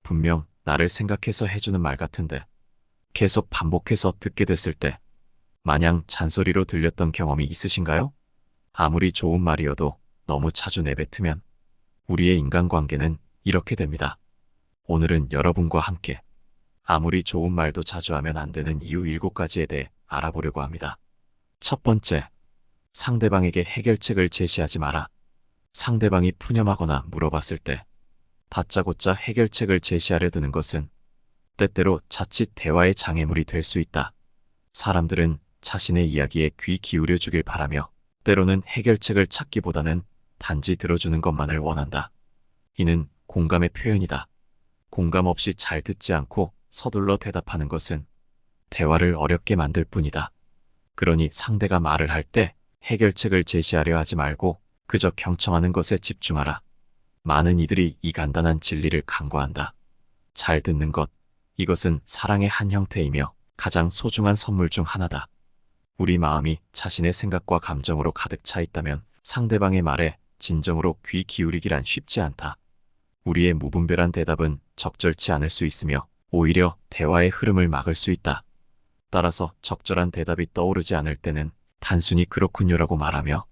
분명 나를 생각해서 해주는 말 같은데 계속 반복해서 듣게 됐을 때 마냥 잔소리로 들렸던 경험이 있으신가요? 아무리 좋은 말이어도 너무 자주 내뱉으면 우리의 인간관계는 이렇게 됩니다. 오늘은 여러분과 함께 아무리 좋은 말도 자주 하면 안 되는 이유 7가지에 대해 알아보려고 합니다. 첫 번째, 상대방에게 해결책을 제시하지 마라. 상대방이 푸념하거나 물어봤을 때 다짜고짜 해결책을 제시하려 드는 것은 때때로 자칫 대화의 장애물이 될 수 있다. 사람들은 자신의 이야기에 귀 기울여 주길 바라며 때로는 해결책을 찾기보다는 단지 들어주는 것만을 원한다. 이는 공감의 표현이다. 공감 없이 잘 듣지 않고 서둘러 대답하는 것은 대화를 어렵게 만들 뿐이다. 그러니 상대가 말을 할 때 해결책을 제시하려 하지 말고 그저 경청하는 것에 집중하라. 많은 이들이 이 간단한 진리를 간과한다. 잘 듣는 것, 이것은 사랑의 한 형태이며 가장 소중한 선물 중 하나다. 우리 마음이 자신의 생각과 감정으로 가득 차 있다면 상대방의 말에 진정으로 귀 기울이기란 쉽지 않다. 우리의 무분별한 대답은 적절치 않을 수 있으며 오히려 대화의 흐름을 막을 수 있다. 따라서 적절한 대답이 떠오르지 않을 때는 단순히 그렇군요라고 말하며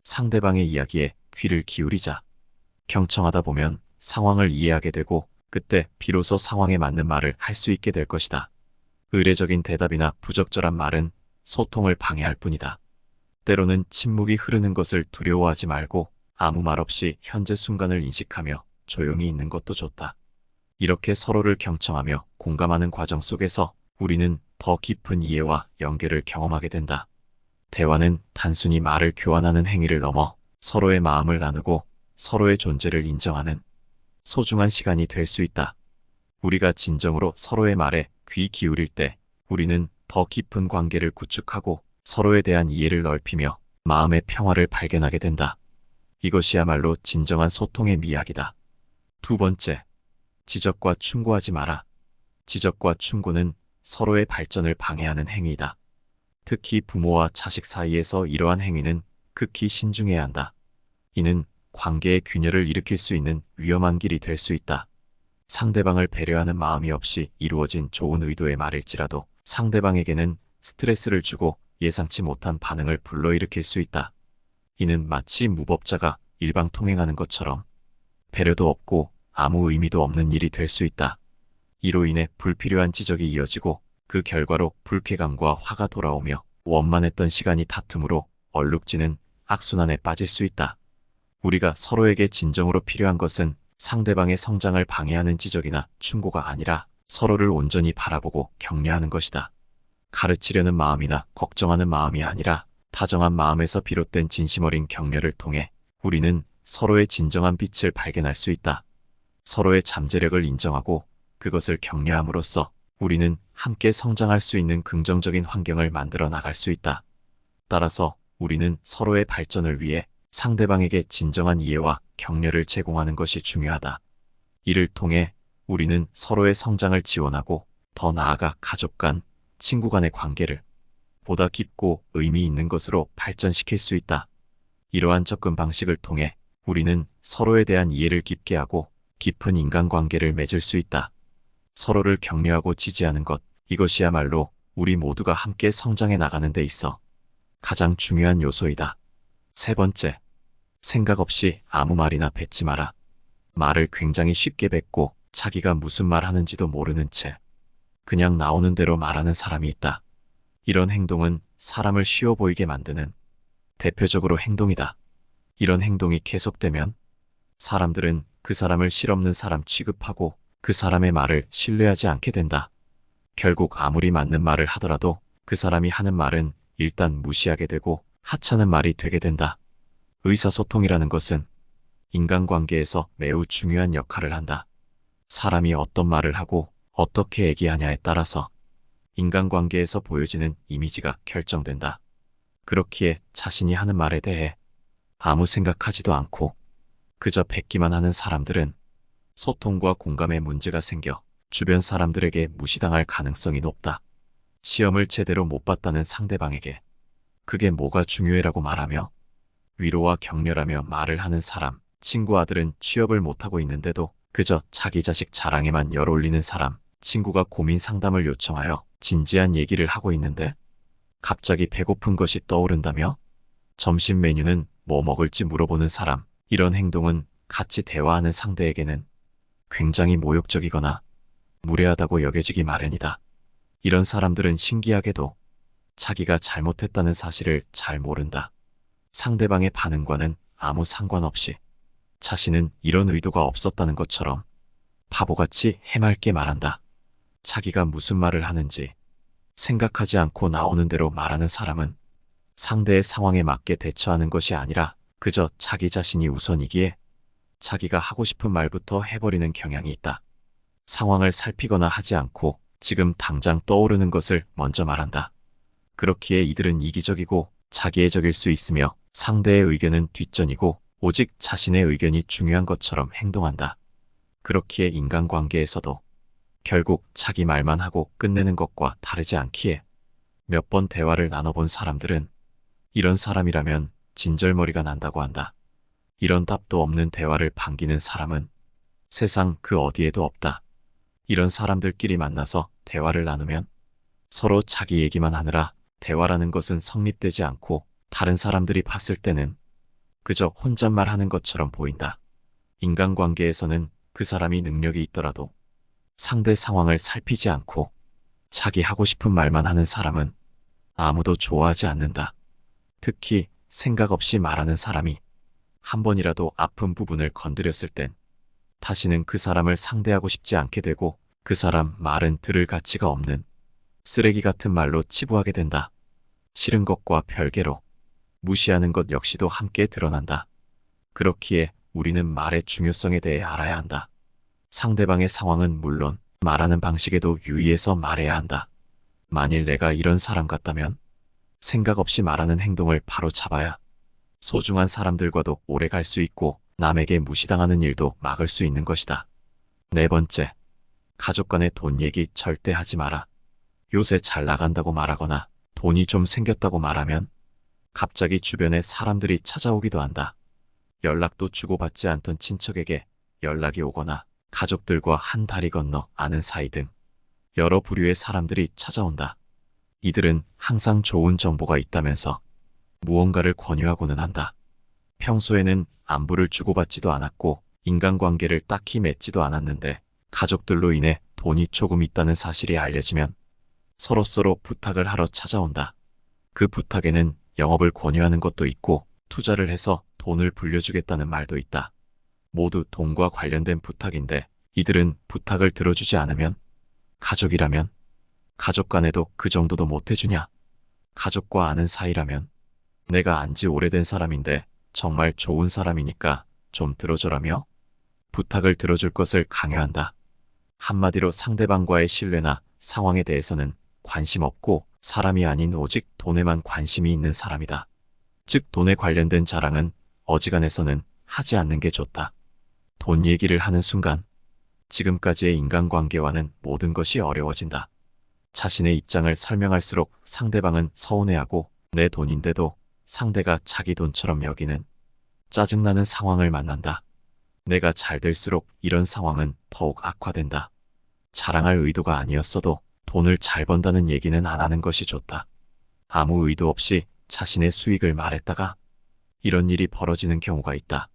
상대방의 이야기에 귀를 기울이자. 경청하다 보면 상황을 이해하게 되고 그때 비로소 상황에 맞는 말을 할 수 있게 될 것이다. 의례적인 대답이나 부적절한 말은 소통을 방해할 뿐이다. 때로는 침묵이 흐르는 것을 두려워하지 말고 아무 말 없이 현재 순간을 인식하며 조용히 있는 것도 좋다. 이렇게 서로를 경청하며 공감하는 과정 속에서 우리는 더 깊은 이해와 연결을 경험하게 된다. 대화는 단순히 말을 교환하는 행위를 넘어 서로의 마음을 나누고 서로의 존재를 인정하는 소중한 시간이 될 수 있다. 우리가 진정으로 서로의 말에 귀 기울일 때 우리는 더 깊은 관계를 구축하고 서로에 대한 이해를 넓히며 마음의 평화를 발견하게 된다. 이것이야말로 진정한 소통의 미학이다. 두 번째, 지적과 충고하지 마라. 지적과 충고는 서로의 발전을 방해하는 행위이다. 특히 부모와 자식 사이에서 이러한 행위는 극히 신중해야 한다. 이는 관계의 균열을 일으킬 수 있는 위험한 길이 될 수 있다. 상대방을 배려하는 마음이 없이 이루어진 좋은 의도의 말일지라도 상대방에게는 스트레스를 주고 예상치 못한 반응을 불러일으킬 수 있다. 이는 마치 무법자가 일방통행하는 것처럼 배려도 없고 아무 의미도 없는 일이 될 수 있다. 이로 인해 불필요한 지적이 이어지고 그 결과로 불쾌감과 화가 돌아오며 원만했던 시간이 다툼으로 얼룩지는 악순환에 빠질 수 있다. 우리가 서로에게 진정으로 필요한 것은 상대방의 성장을 방해하는 지적이나 충고가 아니라 서로를 온전히 바라보고 격려하는 것이다. 가르치려는 마음이나 걱정하는 마음이 아니라 다정한 마음에서 비롯된 진심 어린 격려를 통해 우리는 서로의 진정한 빛을 발견할 수 있다. 서로의 잠재력을 인정하고 그것을 격려함으로써 우리는 함께 성장할 수 있는 긍정적인 환경을 만들어 나갈 수 있다. 따라서 우리는 서로의 발전을 위해 상대방에게 진정한 이해와 격려를 제공하는 것이 중요하다. 이를 통해 우리는 서로의 성장을 지원하고 더 나아가 가족 간, 친구 간의 관계를 보다 깊고 의미 있는 것으로 발전시킬 수 있다. 이러한 접근 방식을 통해 우리는 서로에 대한 이해를 깊게 하고 깊은 인간관계를 맺을 수 있다. 서로를 격려하고 지지하는 것, 이것이야말로 우리 모두가 함께 성장해 나가는 데 있어 가장 중요한 요소이다. 세 번째, 생각 없이 아무 말이나 뱉지 마라. 말을 굉장히 쉽게 뱉고 자기가 무슨 말 하는지도 모르는 채 그냥 나오는 대로 말하는 사람이 있다. 이런 행동은 사람을 쉬워 보이게 만드는 대표적으로 행동이다. 이런 행동이 계속되면 사람들은 그 사람을 실없는 사람 취급하고 그 사람의 말을 신뢰하지 않게 된다. 결국 아무리 맞는 말을 하더라도 그 사람이 하는 말은 일단 무시하게 되고 하찮은 말이 되게 된다. 의사소통이라는 것은 인간관계에서 매우 중요한 역할을 한다. 사람이 어떤 말을 하고 어떻게 얘기하냐에 따라서 인간관계에서 보여지는 이미지가 결정된다. 그렇기에 자신이 하는 말에 대해 아무 생각하지도 않고 그저 뱉기만 하는 사람들은 소통과 공감에 문제가 생겨 주변 사람들에게 무시당할 가능성이 높다. 시험을 제대로 못 봤다는 상대방에게 그게 뭐가 중요해라고 말하며 위로와 격려라며 말을 하는 사람, 친구 아들은 취업을 못하고 있는데도 그저 자기 자식 자랑에만 열 올리는 사람. 친구가 고민 상담을 요청하여 진지한 얘기를 하고 있는데 갑자기 배고픈 것이 떠오른다며 점심 메뉴는 뭐 먹을지 물어보는 사람. 이런 행동은 같이 대화하는 상대에게는 굉장히 모욕적이거나 무례하다고 여겨지기 마련이다. 이런 사람들은 신기하게도 자기가 잘못했다는 사실을 잘 모른다. 상대방의 반응과는 아무 상관없이 자신은 이런 의도가 없었다는 것처럼 바보같이 해맑게 말한다. 자기가 무슨 말을 하는지 생각하지 않고 나오는 대로 말하는 사람은 상대의 상황에 맞게 대처하는 것이 아니라 그저 자기 자신이 우선이기에 자기가 하고 싶은 말부터 해버리는 경향이 있다. 상황을 살피거나 하지 않고 지금 당장 떠오르는 것을 먼저 말한다. 그렇기에 이들은 이기적이고 자기애적일 수 있으며 상대의 의견은 뒷전이고 오직 자신의 의견이 중요한 것처럼 행동한다. 그렇기에 인간관계에서도 결국 자기 말만 하고 끝내는 것과 다르지 않기에 몇 번 대화를 나눠본 사람들은 이런 사람이라면 진절머리가 난다고 한다. 이런 답도 없는 대화를 반기는 사람은 세상 그 어디에도 없다. 이런 사람들끼리 만나서 대화를 나누면 서로 자기 얘기만 하느라 대화라는 것은 성립되지 않고 다른 사람들이 봤을 때는 그저 혼잣말 하는 것처럼 보인다. 인간관계에서는 그 사람이 능력이 있더라도 상대 상황을 살피지 않고 자기 하고 싶은 말만 하는 사람은 아무도 좋아하지 않는다. 특히 생각 없이 말하는 사람이 한 번이라도 아픈 부분을 건드렸을 땐 다시는 그 사람을 상대하고 싶지 않게 되고 그 사람 말은 들을 가치가 없는 쓰레기 같은 말로 치부하게 된다. 싫은 것과 별개로 무시하는 것 역시도 함께 드러난다. 그렇기에 우리는 말의 중요성에 대해 알아야 한다. 상대방의 상황은 물론 말하는 방식에도 유의해서 말해야 한다. 만일 내가 이런 사람 같다면 생각 없이 말하는 행동을 바로 잡아야 소중한 사람들과도 오래 갈 수 있고 남에게 무시당하는 일도 막을 수 있는 것이다. 네 번째, 가족 간의 돈 얘기 절대 하지 마라. 요새 잘 나간다고 말하거나 돈이 좀 생겼다고 말하면 갑자기 주변에 사람들이 찾아오기도 한다. 연락도 주고받지 않던 친척에게 연락이 오거나 가족들과 한 다리 건너 아는 사이 등 여러 부류의 사람들이 찾아온다. 이들은 항상 좋은 정보가 있다면서 무언가를 권유하고는 한다. 평소에는 안부를 주고받지도 않았고 인간관계를 딱히 맺지도 않았는데 가족들로 인해 돈이 조금 있다는 사실이 알려지면 서로서로 부탁을 하러 찾아온다. 그 부탁에는 영업을 권유하는 것도 있고 투자를 해서 돈을 불려주겠다는 말도 있다. 모두 돈과 관련된 부탁인데 이들은 부탁을 들어주지 않으면 가족이라면 가족 간에도 그 정도도 못해주냐? 가족과 아는 사이라면 내가 안지 오래된 사람인데 정말 좋은 사람이니까 좀 들어줘라며 부탁을 들어줄 것을 강요한다. 한마디로 상대방과의 신뢰나 상황에 대해서는 관심 없고 사람이 아닌 오직 돈에만 관심이 있는 사람이다. 즉 돈에 관련된 자랑은 어지간해서는 하지 않는 게 좋다. 돈 얘기를 하는 순간 지금까지의 인간관계와는 모든 것이 어려워진다. 자신의 입장을 설명할수록 상대방은 서운해하고 내 돈인데도 상대가 자기 돈처럼 여기는 짜증나는 상황을 만난다. 내가 잘 될수록 이런 상황은 더욱 악화된다. 자랑할 의도가 아니었어도 돈을 잘 번다는 얘기는 안 하는 것이 좋다. 아무 의도 없이 자신의 수익을 말했다가 이런 일이 벌어지는 경우가 있다.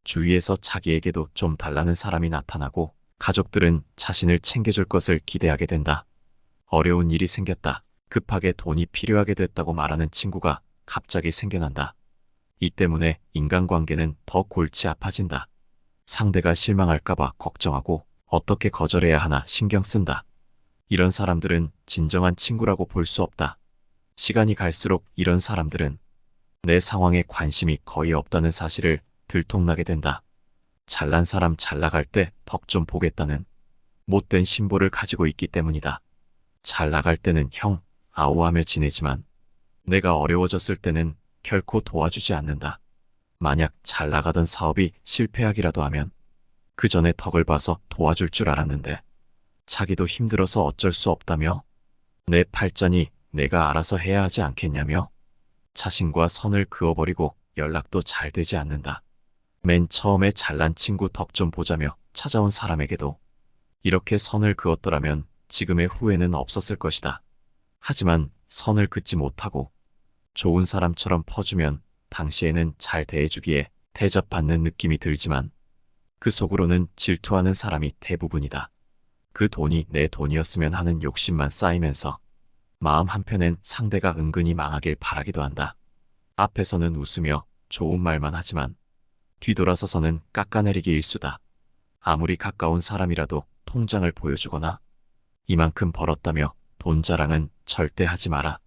주위에서 자기에게도 좀 달라는 사람이 나타나고 가족들은 자신을 챙겨줄 것을 기대하게 된다. 어려운 일이 생겼다. 급하게 돈이 필요하게 됐다고 말하는 친구가 갑자기 생겨난다. 이 때문에 인간관계는 더 골치 아파진다. 상대가 실망할까봐 걱정하고 어떻게 거절해야 하나 신경 쓴다. 이런 사람들은 진정한 친구라고 볼 수 없다. 시간이 갈수록 이런 사람들은 내 상황에 관심이 거의 없다는 사실을 들통나게 된다. 잘난 사람 잘 나갈 때 덕 좀 보겠다는 못된 심보를 가지고 있기 때문이다. 잘 나갈 때는 형, 아우하며 지내지만 내가 어려워졌을 때는 결코 도와주지 않는다. 만약 잘 나가던 사업이 실패하기라도 하면 그 전에 덕을 봐서 도와줄 줄 알았는데 자기도 힘들어서 어쩔 수 없다며 내 팔자니 내가 알아서 해야 하지 않겠냐며 자신과 선을 그어버리고 연락도 잘 되지 않는다. 맨 처음에 잘난 친구 덕 좀 보자며 찾아온 사람에게도 이렇게 선을 그었더라면 지금의 후회는 없었을 것이다. 하지만 선을 긋지 못하고 좋은 사람처럼 퍼주면 당시에는 잘 대해주기에 대접받는 느낌이 들지만 그 속으로는 질투하는 사람이 대부분이다. 그 돈이 내 돈이었으면 하는 욕심만 쌓이면서 마음 한편엔 상대가 은근히 망하길 바라기도 한다. 앞에서는 웃으며 좋은 말만 하지만 뒤돌아서서는 깎아내리기 일수다. 아무리 가까운 사람이라도 통장을 보여주거나 이만큼 벌었다며 돈 자랑은 절대 하지 마라.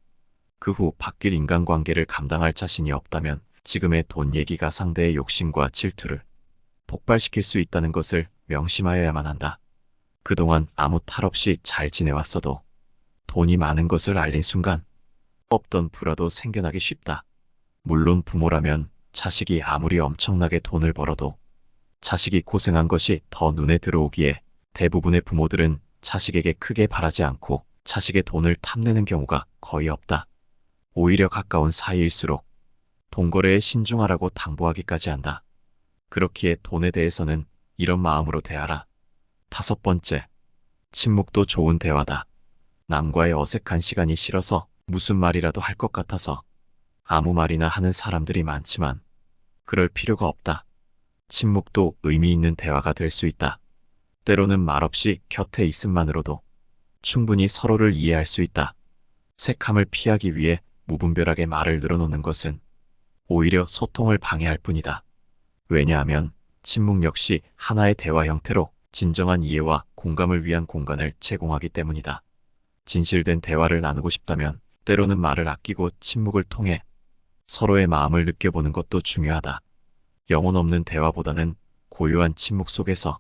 그 후 바뀔 인간관계를 감당할 자신이 없다면 지금의 돈 얘기가 상대의 욕심과 질투를 폭발시킬 수 있다는 것을 명심하여야만 한다. 그동안 아무 탈 없이 잘 지내왔어도 돈이 많은 것을 알린 순간 없던 불화도 생겨나기 쉽다. 물론 부모라면 자식이 아무리 엄청나게 돈을 벌어도 자식이 고생한 것이 더 눈에 들어오기에 대부분의 부모들은 자식에게 크게 바라지 않고 자식의 돈을 탐내는 경우가 거의 없다. 오히려 가까운 사이일수록 돈거래에 신중하라고 당부하기까지 한다. 그렇기에 돈에 대해서는 이런 마음으로 대하라. 5번째, 침묵도 좋은 대화다. 남과의 어색한 시간이 싫어서 무슨 말이라도 할 것 같아서 아무 말이나 하는 사람들이 많지만 그럴 필요가 없다. 침묵도 의미 있는 대화가 될 수 있다. 때로는 말없이 곁에 있음만으로도 충분히 서로를 이해할 수 있다. 색함을 피하기 위해 무분별하게 말을 늘어놓는 것은 오히려 소통을 방해할 뿐이다. 왜냐하면 침묵 역시 하나의 대화 형태로 진정한 이해와 공감을 위한 공간을 제공하기 때문이다. 진실된 대화를 나누고 싶다면 때로는 말을 아끼고 침묵을 통해 서로의 마음을 느껴보는 것도 중요하다. 영혼 없는 대화보다는 고요한 침묵 속에서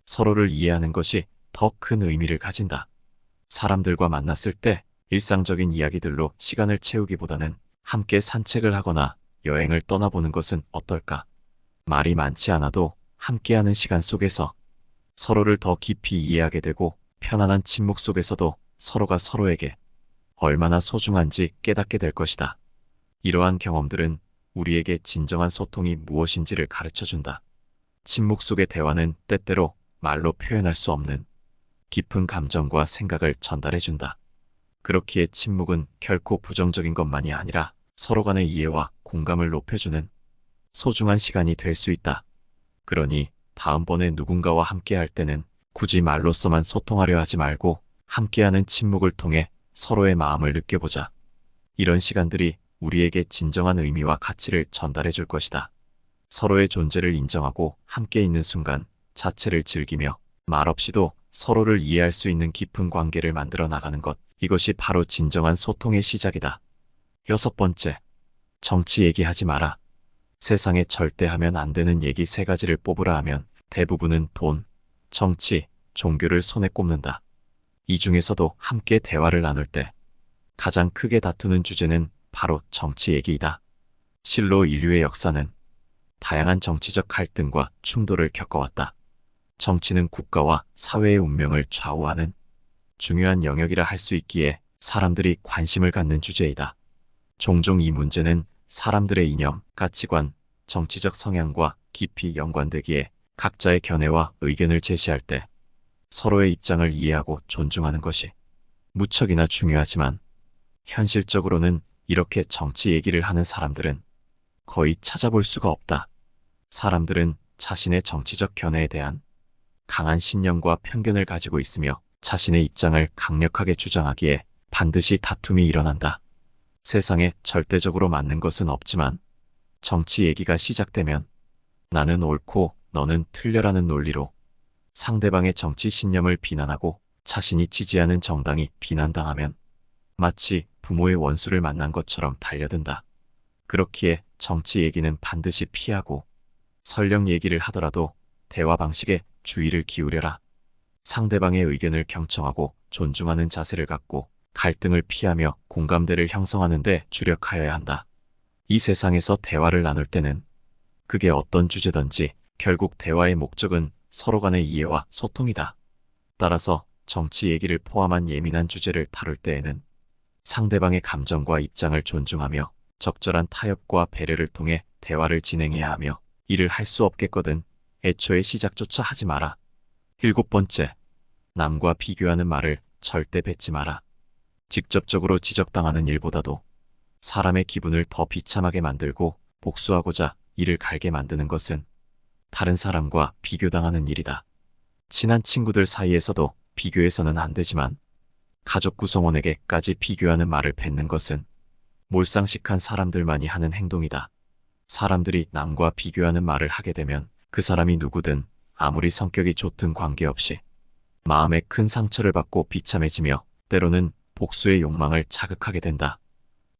서로를 이해하는 것이 더 큰 의미를 가진다. 사람들과 만났을 때 일상적인 이야기들로 시간을 채우기보다는 함께 산책을 하거나 여행을 떠나보는 것은 어떨까? 말이 많지 않아도 함께하는 시간 속에서 서로를 더 깊이 이해하게 되고 편안한 침묵 속에서도 서로가 서로에게 얼마나 소중한지 깨닫게 될 것이다. 이러한 경험들은 우리에게 진정한 소통이 무엇인지를 가르쳐준다. 침묵 속의 대화는 때때로 말로 표현할 수 없는 깊은 감정과 생각을 전달해준다. 그렇기에 침묵은 결코 부정적인 것만이 아니라 서로 간의 이해와 공감을 높여주는 소중한 시간이 될 수 있다. 그러니 다음번에 누군가와 함께할 때는 굳이 말로서만 소통하려 하지 말고 함께하는 침묵을 통해 서로의 마음을 느껴보자. 이런 시간들이 우리에게 진정한 의미와 가치를 전달해 줄 것이다. 서로의 존재를 인정하고 함께 있는 순간 자체를 즐기며 말없이도 서로를 이해할 수 있는 깊은 관계를 만들어 나가는 것, 이것이 바로 진정한 소통의 시작이다. 6번째, 정치 얘기하지 마라. 세상에 절대 하면 안 되는 얘기 3가지를 뽑으라 하면 대부분은 돈, 정치, 종교를 손에 꼽는다. 이 중에서도 함께 대화를 나눌 때 가장 크게 다투는 주제는 바로 정치 얘기이다. 실로 인류의 역사는 다양한 정치적 갈등과 충돌을 겪어왔다. 정치는 국가와 사회의 운명을 좌우하는 중요한 영역이라 할 수 있기에 사람들이 관심을 갖는 주제이다. 종종 이 문제는 사람들의 이념, 가치관, 정치적 성향과 깊이 연관되기에 각자의 견해와 의견을 제시할 때 서로의 입장을 이해하고 존중하는 것이 무척이나 중요하지만 현실적으로는 이렇게 정치 얘기를 하는 사람들은 거의 찾아볼 수가 없다. 사람들은 자신의 정치적 견해에 대한 강한 신념과 편견을 가지고 있으며 자신의 입장을 강력하게 주장하기에 반드시 다툼이 일어난다. 세상에 절대적으로 맞는 것은 없지만 정치 얘기가 시작되면 나는 옳고 너는 틀려라는 논리로 상대방의 정치 신념을 비난하고 자신이 지지하는 정당이 비난당하면 마치 부모의 원수를 만난 것처럼 달려든다. 그렇기에 정치 얘기는 반드시 피하고 설령 얘기를 하더라도 대화 방식에 주의를 기울여라. 상대방의 의견을 경청하고 존중하는 자세를 갖고 갈등을 피하며 공감대를 형성하는 데 주력하여야 한다. 이 세상에서 대화를 나눌 때는 그게 어떤 주제든지 결국 대화의 목적은 서로 간의 이해와 소통이다. 따라서 정치 얘기를 포함한 예민한 주제를 다룰 때에는 상대방의 감정과 입장을 존중하며 적절한 타협과 배려를 통해 대화를 진행해야 하며 이를 할 수 없겠거든 애초에 시작조차 하지 마라. 7번째, 남과 비교하는 말을 절대 뱉지 마라. 직접적으로 지적당하는 일보다도 사람의 기분을 더 비참하게 만들고 복수하고자 이를 갈게 만드는 것은 다른 사람과 비교당하는 일이다. 친한 친구들 사이에서도 비교해서는 안 되지만 가족 구성원에게까지 비교하는 말을 뱉는 것은 몰상식한 사람들만이 하는 행동이다. 사람들이 남과 비교하는 말을 하게 되면 그 사람이 누구든 아무리 성격이 좋든 관계없이 마음에 큰 상처를 받고 비참해지며 때로는 복수의 욕망을 자극하게 된다.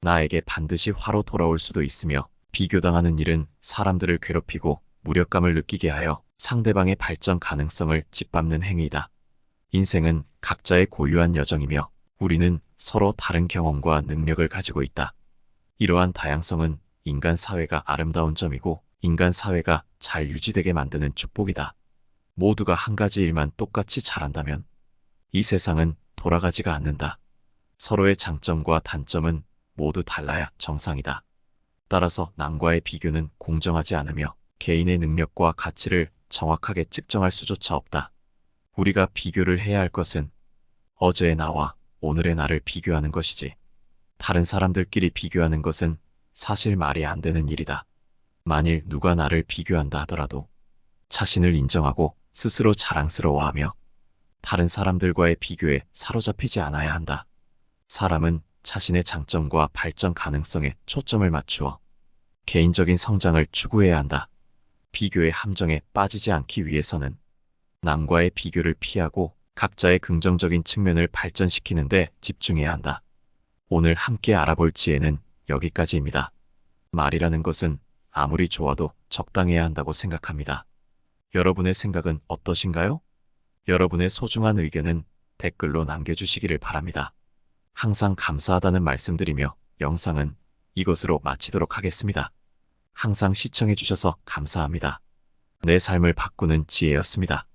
나에게 반드시 화로 돌아올 수도 있으며 비교당하는 일은 사람들을 괴롭히고 무력감을 느끼게 하여 상대방의 발전 가능성을 짓밟는 행위이다. 인생은 각자의 고유한 여정이며 우리는 서로 다른 경험과 능력을 가지고 있다. 이러한 다양성은 인간 사회가 아름다운 점이고 인간 사회가 잘 유지되게 만드는 축복이다. 모두가 한 가지 일만 똑같이 잘한다면 이 세상은 돌아가지가 않는다. 서로의 장점과 단점은 모두 달라야 정상이다. 따라서 남과의 비교는 공정하지 않으며 개인의 능력과 가치를 정확하게 측정할 수조차 없다. 우리가 비교를 해야 할 것은 어제의 나와 오늘의 나를 비교하는 것이지 다른 사람들끼리 비교하는 것은 사실 말이 안 되는 일이다. 만일 누가 나를 비교한다 하더라도 자신을 인정하고 스스로 자랑스러워하며 다른 사람들과의 비교에 사로잡히지 않아야 한다. 사람은 자신의 장점과 발전 가능성에 초점을 맞추어 개인적인 성장을 추구해야 한다. 비교의 함정에 빠지지 않기 위해서는 남과의 비교를 피하고 각자의 긍정적인 측면을 발전시키는 데 집중해야 한다. 오늘 함께 알아볼 지혜는 여기까지입니다. 말이라는 것은 아무리 좋아도 적당해야 한다고 생각합니다. 여러분의 생각은 어떠신가요? 여러분의 소중한 의견은 댓글로 남겨주시기를 바랍니다. 항상 감사하다는 말씀드리며 영상은 이것으로 마치도록 하겠습니다. 항상 시청해주셔서 감사합니다. 내 삶을 바꾸는 지혜였습니다.